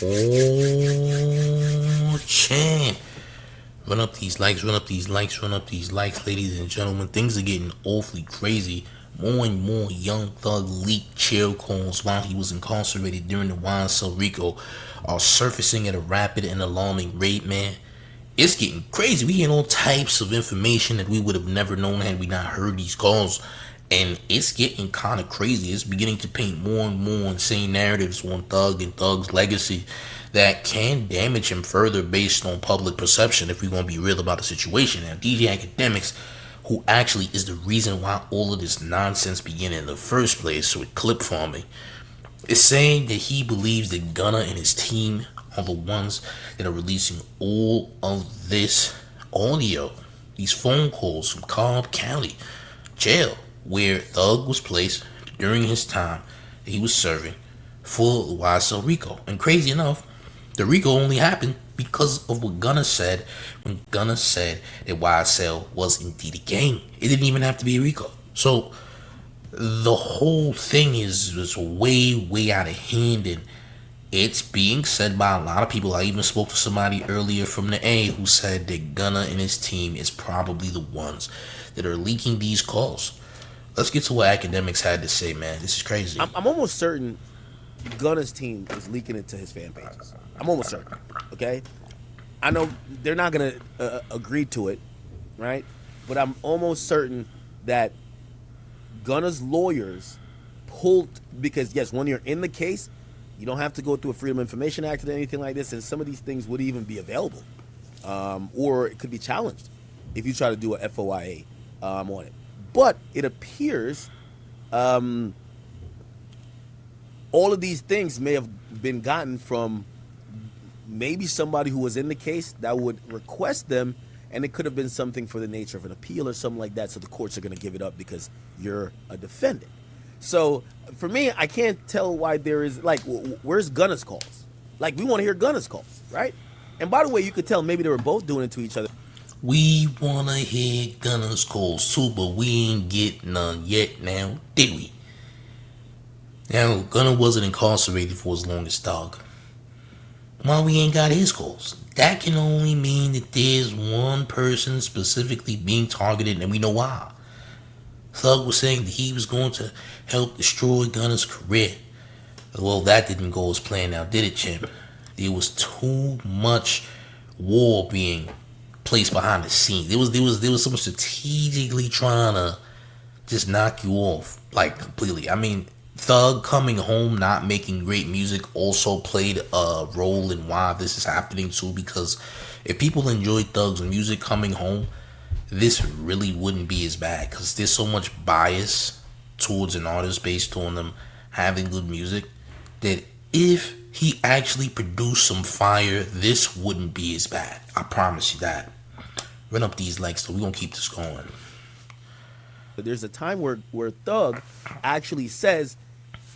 Oh, champ. Run up these likes, run up these likes, run up these likes, ladies and gentlemen. Things are getting awfully crazy. More and more Young Thug leaked jail calls while he was incarcerated during the YSL RICO are surfacing at a rapid and alarming rate, man. It's getting crazy. We hearing all types of information that we would have never known had we not heard these calls. And it's getting kind of crazy. It's beginning to paint more and more insane narratives on Thug and Thug's legacy that can damage him further based on public perception if we're going to be real about the situation. Now, DJ Academics, who actually is the reason why all of this nonsense began in the first place with clip farming, is saying that he believes that Gunna and his team are the ones that are releasing all of this audio, these phone calls from Cobb County Jail, where Thug was placed during his time that he was serving for YSL RICO. And crazy enough, the RICO only happened because of what Gunna said when Gunna said that YSL was indeed a gang. It didn't even have to be a RICO. So the whole thing is way out of hand, and it's being said by a lot of people. I even spoke to somebody earlier from the A who said that Gunna and his team is probably the ones that are leaking these calls. Let's get to what Academics had to say, man. This is crazy. I'm almost certain Gunna's team is leaking it to his fan pages. I'm almost certain. Okay, I know they're not gonna agree to it, right? But I'm almost certain that Gunna's lawyers pulled, because yes, when you're in the case, you don't have to go through a Freedom of Information Act or anything like this, and some of these things would even be available, or it could be challenged if you try to do a FOIA on it. But it appears all of these things may have been gotten from maybe somebody who was in the case that would request them, and it could have been something for the nature of an appeal or something like that, so the courts are going to give it up because you're a defendant. So for me, I can't tell why there is, like, where's Gunna's calls? Like, we want to hear Gunna's calls, right? And by the way, you could tell maybe they were both doing it to each other. We wanna hear Gunna's calls too, but we ain't get none yet now, did we? Now, Gunna wasn't incarcerated for as long as Thug. Why we ain't got his calls? That can only mean that there's one person specifically being targeted, and we know why. Thug was saying that he was going to help destroy Gunna's career. Well, that didn't go as planned now, did it, Chimp? There was too much war being placed behind the scenes. There was someone strategically trying to just knock you off, like, completely. I mean, Thug coming home not making great music also played a role in why this is happening too, because if people enjoy Thug's music coming home, this really wouldn't be as bad, because there's so much bias towards an artist based on them having good music that if he actually produced some fire, this wouldn't be as bad. I promise you that. Run up these likes, so we're going to keep this going. But there's a time where Thug actually says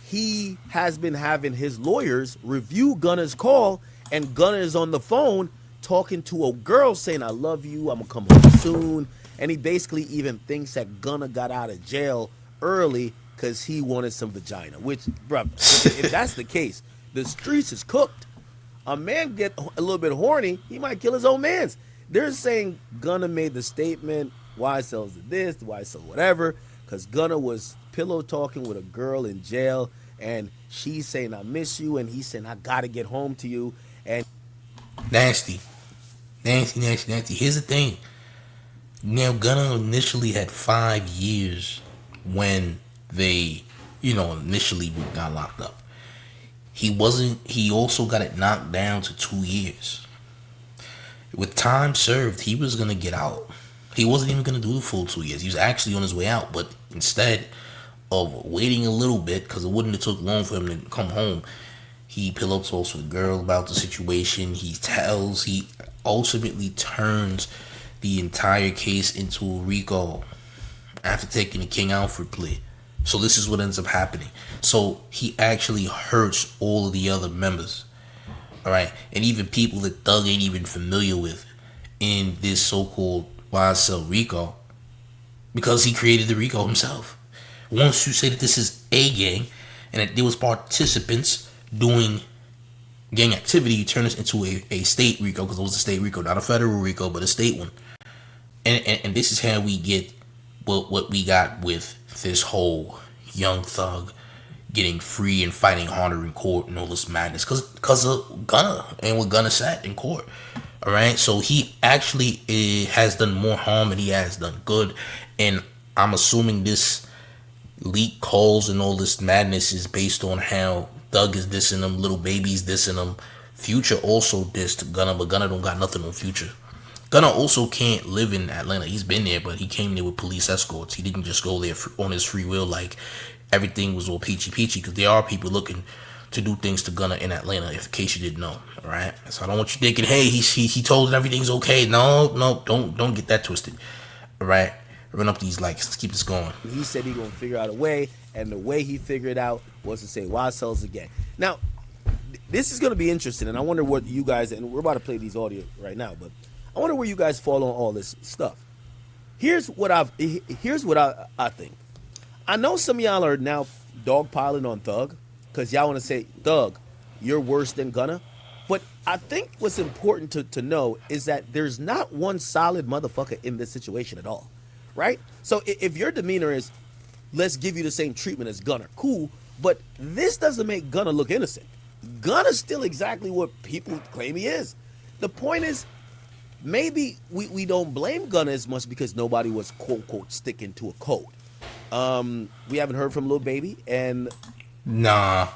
he has been having his lawyers review Gunna's call, and Gunna is on the phone talking to a girl saying, I love you, I'm going to come home soon. And he basically even thinks that Gunna got out of jail early because he wanted some vagina. Which, bro, if that's the case, the streets is cooked. A man get a little bit horny, he might kill his own mans. They're saying Gunna made the statement, YSL's this, YSL whatever, because Gunna was pillow talking with a girl in jail, and she's saying, I miss you, and he's saying, I got to get home to you. And Nasty. Here's the thing. Now, Gunna initially had 5 years when they, initially got locked up. He also got it knocked down to 2 years. With time served, he was going to get out. He wasn't even going to do the full 2 years. He was actually on his way out, but instead of waiting a little bit, because it wouldn't have took long for him to come home, he pillow talks with a girl about the situation. He ultimately turns the entire case into a RICO after taking the King Alford plea. So this is what ends up happening. So he actually hurts all of the other members. Alright? And even people that Thug ain't even familiar with in this so-called YSL RICO, because he created the RICO himself. Once you say that this is a gang and that there was participants doing gang activity, you turn this into a state RICO, because it was a state RICO, not a federal RICO, but a state one. And this is how we get what we got with this whole Young Thug getting free and fighting harder in court and all this madness, because of Gunna and what Gunna said in court. All right, so he actually has done more harm than he has done good, and I'm assuming this leak calls and all this madness is based on how Thug is dissing him, Lil Baby's dissing him, Future also dissed Gunna, but Gunna don't got nothing on Future. Gunna also can't live in Atlanta. He's been there, but he came there with police escorts. He didn't just go there on his free will like everything was all peachy peachy, because there are people looking to do things to Gunna in Atlanta, if in case you didn't know. All right, so I don't want you thinking, hey, he told everything's okay. No, don't get that twisted. All right, run up these likes. Let's keep this going. He said he gonna figure out a way, and the way he figured out was to say YSL's again. Now, this is gonna be interesting, and I wonder what you guys, and we're about to play these audio right now, but I wonder where you guys fall on all this stuff. Here's what I think. I know some of y'all are now dogpiling on Thug because y'all want to say, Thug, you're worse than Gunna. But I think what's important to know is that there's not one solid motherfucker in this situation at all, right? So if your demeanor is, let's give you the same treatment as Gunna, cool, but this doesn't make Gunna look innocent. Gunna's still exactly what people claim he is. The point is, maybe we don't blame Gunna as much because nobody was quote sticking to a code. We haven't heard from Lil Baby, and nah,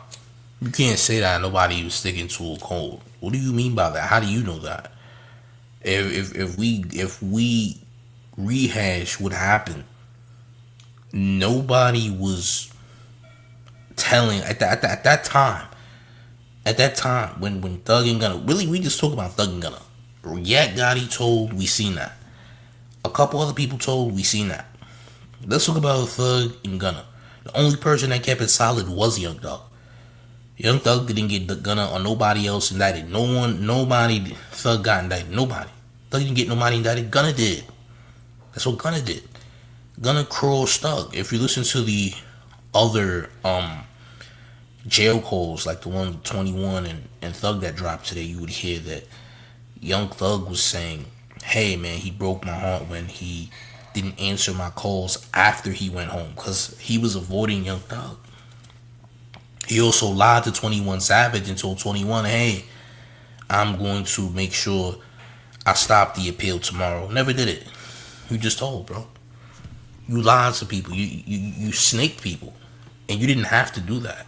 you can't say that nobody was sticking to a code. What do you mean by that? How do you know that? If we rehash what happened, nobody was telling at that time. At that time, when Thug and Gunna, really, we just talk about Thug and Gunna. Yak Gotti told, we seen that. A couple other people told, we seen that. Let's talk about Thug and Gunna. The only person that kept it solid was Young Thug. Young Thug didn't get the Gunna or nobody else indicted. Nobody Thug got indicted. Nobody. Thug didn't get nobody indicted. Gunna did. That's what Gunna did. Gunna crossed Thug. If you listen to the other jail calls, like the one with 21 and Thug that dropped today, you would hear that Young Thug was saying, hey man, he broke my heart when he didn't answer my calls after he went home, because he was avoiding Young Thug. He also lied to 21 Savage and told 21, hey, I'm going to make sure I stop the appeal tomorrow. Never did it. You just told, bro. You lied to people. You snaked people. And you didn't have to do that.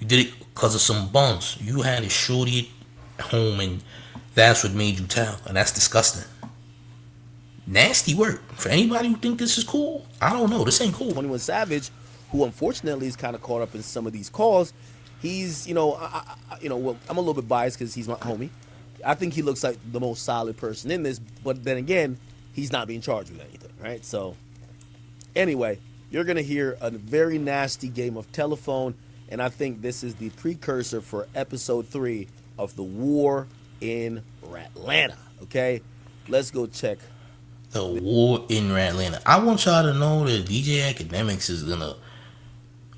You did it because of some bums. You had a shorty at home, and that's what made you tell. And that's disgusting. Nasty work. For anybody who think this is cool, I don't know. This ain't cool. 21 Savage, who unfortunately is kind of caught up in some of these calls, he's, well, I'm a little bit biased because he's my homie. I think he looks like the most solid person in this, but then again, he's not being charged with anything, right? So, anyway, you're going to hear a very nasty game of telephone, and I think this is the precursor for episode 3 of the war in Atlanta, okay? Let's go check the war in Atlanta. I want y'all to know that DJ Academics is gonna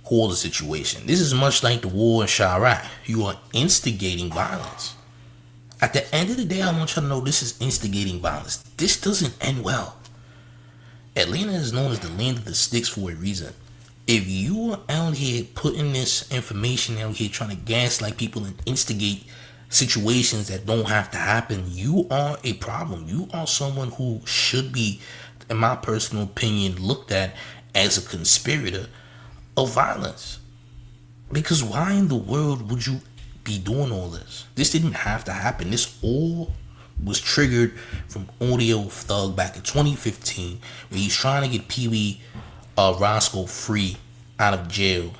call the situation. This is much like the war in Chirac. You are instigating violence. At the end of the day, I want y'all to know this is instigating violence. This doesn't end well. Atlanta is known as the land of the sticks for a reason. If you are out here putting this information out here trying to gaslight people and instigate situations that don't have to happen, you are a problem. You are someone who should be, in my personal opinion, looked at as a conspirator of violence. Because why in the world would you be doing all this? This didn't have to happen. This all was triggered from audio of Thug back in 2015, where he's trying to get Pee Wee Roscoe free out of jail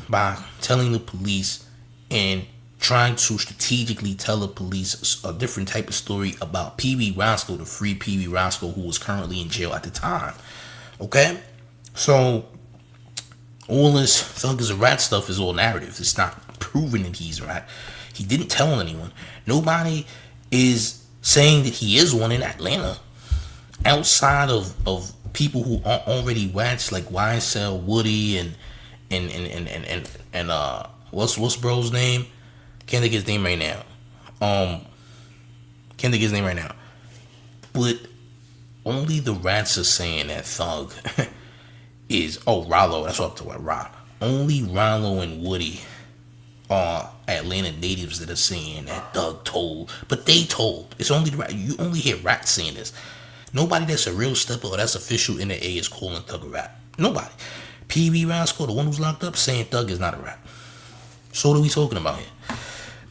by telling the police and trying to strategically tell the police a different type of story about Pee Wee Roscoe, the free Pee Wee Roscoe, who was currently in jail at the time. Okay? So, all this Thug is a rat stuff is all narrative. It's not proven that he's a rat. He didn't tell anyone. Nobody is saying that he is one in Atlanta. Outside of people who are already rats like YSL, Woody, and what's bro's name? Can't think of his name right now. Can't think of his name right now. But only the rats are saying that Thug is Rollo. That's what I'm talking about. Rob. Only Rollo and Woody are Atlanta natives that are saying that Thug told, but they told. It's only you only hear rats saying this. Nobody that's a real stepper or that's official in the A is calling Thug a rat. Nobody. P.B. Roscoe, the one who's locked up, saying Thug is not a rat. So what are we talking about here?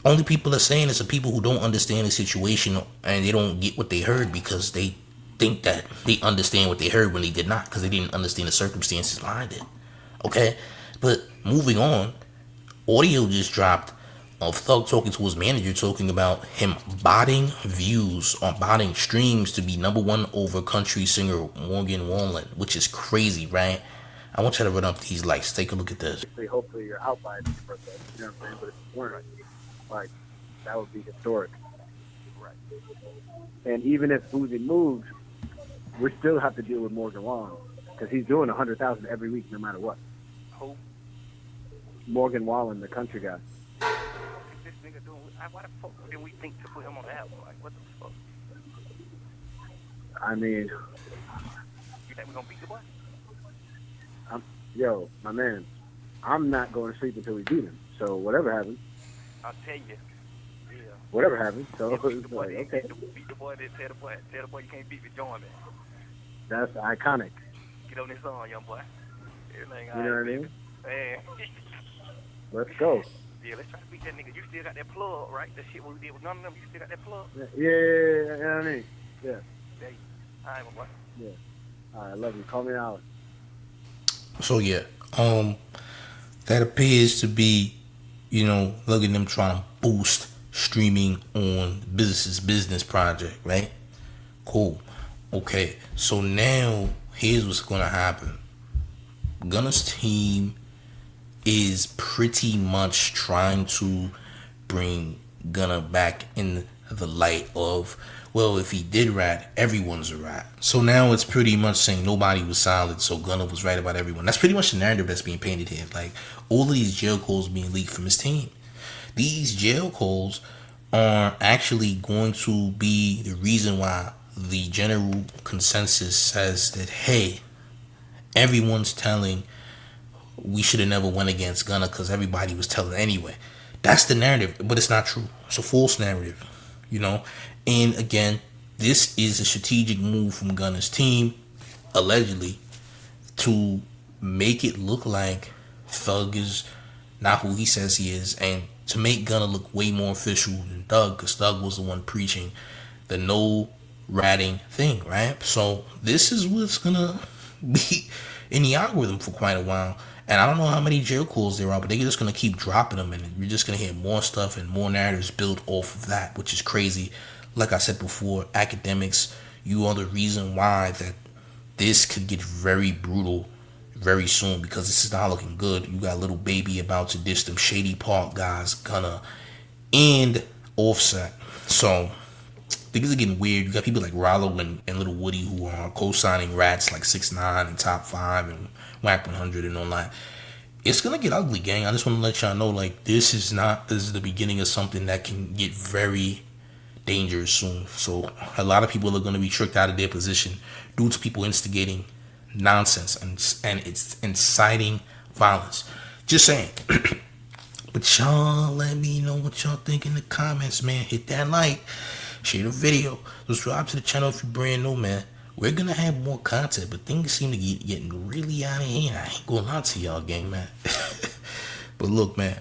Only people that are saying this are people who don't understand the situation and they don't get what they heard because they think that they understand what they heard when they did not, because they didn't understand the circumstances behind it. Okay? But moving on, audio just dropped of Thug talking to his manager, talking about him botting views or botting streams to be #1 over country singer Morgan Wallen, which is crazy, right? I want you to run up these likes. Take a look at this. Hopefully you're out by his birthday. You know what I'm saying? But if you weren't, like, that would be historic. Right. And even if Boozy moves, we still have to deal with Morgan Wallen because he's doing 100,000 every week, no matter what. Who? Morgan Wallen, the country guy. This nigga doing? Why the fuck did we think to put him on the album? Like, what the fuck? I mean, You think we gonna beat the boy? yo, my man, I'm not going to sleep until we beat him. So whatever happens, I'll tell you. Yeah. whatever happens. So Beat the it's boy, like, okay, beat the boy. Then tell the boy you can't beat me. Join me. that's iconic. Get on this song, young boy. Everything. You know what I mean? Man. Let's go. Yeah, let's try to beat that nigga. You still got that plug, right? That shit we did with none of them. You still got that plug? Yeah, you know what I mean? Yeah. There you. All right, my boy. Yeah. All right, I love you. Call me out. So yeah, that appears to be, look at them trying to boost streaming on business project, right? Cool. Okay, so now here's what's gonna happen. Gunna's team is pretty much trying to bring Gunna back in the light of, well, if he did rat, everyone's a rat. So now it's pretty much saying nobody was solid, so Gunna was right about everyone. That's pretty much the narrative that's being painted here. Like, all of these jail calls being leaked from his team. These jail calls are actually going to be the reason why the general consensus says that, hey, everyone's telling we should have never went against Gunna because everybody was telling anyway. That's the narrative, but it's not true. It's a false narrative, And again, this is a strategic move from Gunna's team, allegedly, to make it look like Thug is not who he says he is, and to make Gunna look way more official than Thug, because Thug was the one preaching the no ratting thing, right? So this is what's gonna be in the algorithm for quite a while. And I don't know how many jail calls there are, but they're just going to keep dropping them, and you're just going to hear more stuff and more narratives built off of that, which is crazy. Like I said before, academics, you are the reason why that this could get very brutal very soon, because this is not looking good. You got Lil Baby about to diss them Shady Park guys, Gunna, and Offset. So things are getting weird. You got people like Rollo and Little Woody who are co-signing rats like 6ix9ine and Top 5 and Whack 100 and all that. It's gonna get ugly, gang. I just want to let y'all know, like, this is the beginning of something that can get very dangerous soon. So a lot of people are gonna be tricked out of their position due to people instigating nonsense and it's inciting violence. Just saying. But y'all let me know what y'all think in the comments, man. Hit that like, share the video, subscribe to the channel if you're brand new, man. We're gonna have more content, but things seem to be getting really out of hand. I ain't gonna lie to y'all, gang, man. But look, man,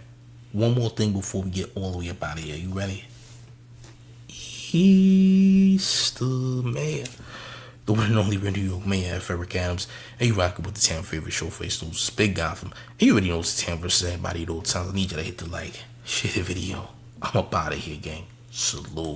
one more thing before we get all the way up out of here. You ready? He's the mayor, the one and only New York Mayor, Eric Adams, and you rocking with the town favorite show face news, Big Gotham. And you already know it's the town versus everybody at all times. I need you to hit the like, share the video. I'm up out of here, gang. Salute.